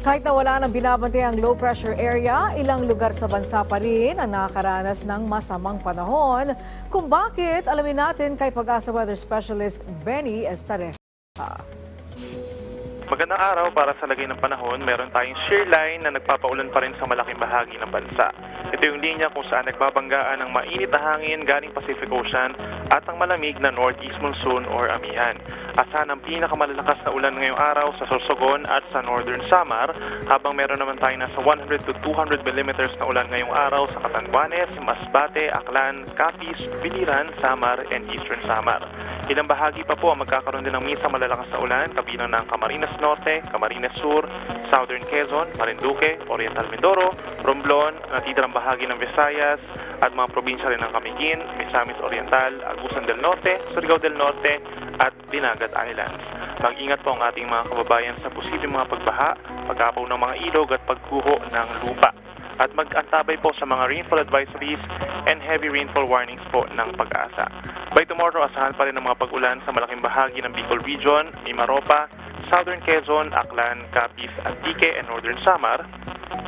Kahit na wala nang binabantayan ang low pressure area, ilang lugar sa bansa pa rin ang nakakaranas ng masamang panahon. Kung bakit, alamin natin kay Pag-asa Weather Specialist Benny Estareja. Magandang araw. Para sa lagay ng panahon, meron tayong shear line na nagpapaulan pa rin sa malaking bahagi ng bansa. Ito yung linya kung saan nagbabanggaan ng mainit na hangin galing Pacific Ocean at ang malamig na northeast monsoon or amihan. Asahan ang pinakamalalakas na ulan ngayong araw sa Sorsogon at sa Northern Samar, habang meron naman tayo nasa 100 to 200 millimeters na ulan ngayong araw sa Catanduanes, Masbate, Aklan, Capiz, Biliran, Samar, and Eastern Samar. Ilang bahagi pa po ang magkakaroon din ng minsan malalakas na ulan, kabilang ng Camarines Norte, Camarines Sur, Southern Quezon, Marinduque, Oriental Mindoro, Romblon, natitirang bahagi ng Visayas, at mga probinsya rin ng Camiguin, Misamis Oriental, Agusan del Norte, Surigao del Norte, at Dinagat Islands. Mag-ingat po ang ating mga kababayan sa posibleng mga pagbaha, pagkapaw ng mga ilog at pagguho ng lupa. At mag-antabay po sa mga rainfall advisories and heavy rainfall warnings po ng Pag-asa. By tomorrow, asahan pa rin ang mga pag-ulan sa malaking bahagi ng Bicol Region, Mimaropa, Southern Quezon, Aklan, Capiz, Antique, and Northern Samar,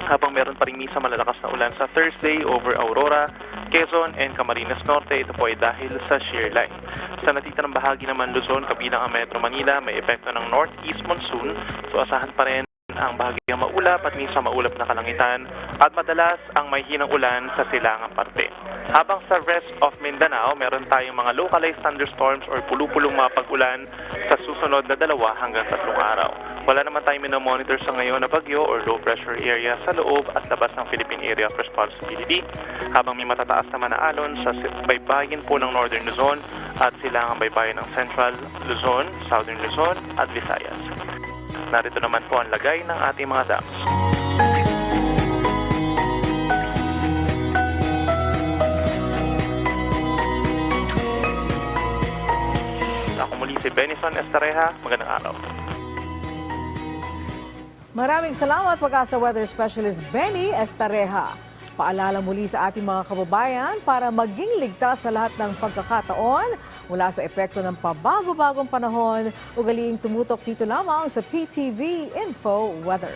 habang meron pa rin minsan malalakas na ulan sa Thursday over Aurora, Quezon, and Camarines Norte. Ito po ay dahil sa shear line. Sa natitirang bahagi naman Luzon, kabilang ang Metro Manila, may epekto ng northeast monsoon, so asahan pa rin ang bahagyang maulap at minsan maulap na kalangitan at madalas ang may hinang ulan sa silangang parte. Habang sa rest of Mindanao, meron tayong mga localized thunderstorms or pulupulong mga pag-ulan sa susunod na 2 hanggang 3 araw. Wala naman tayong minomonitor sa ngayon na bagyo or low pressure area sa loob at labas ng Philippine Area of Responsibility, habang may matataas naman na alon sa baybayin po ng Northern Luzon at silangang baybayin ng Central Luzon, Southern Luzon at Visayas. Narito naman po ang lagay ng ating mga dams. Ako muli si Benison Estareja. Magandang araw. Maraming salamat Pag-asa Weather Specialist Benny Estareja. Paalala muli sa ating mga kababayan para maging ligtas sa lahat ng pagkakataon mula sa epekto ng pabago-bagong panahon. Ugaliing tumutok dito lamang sa PTV Info Weather.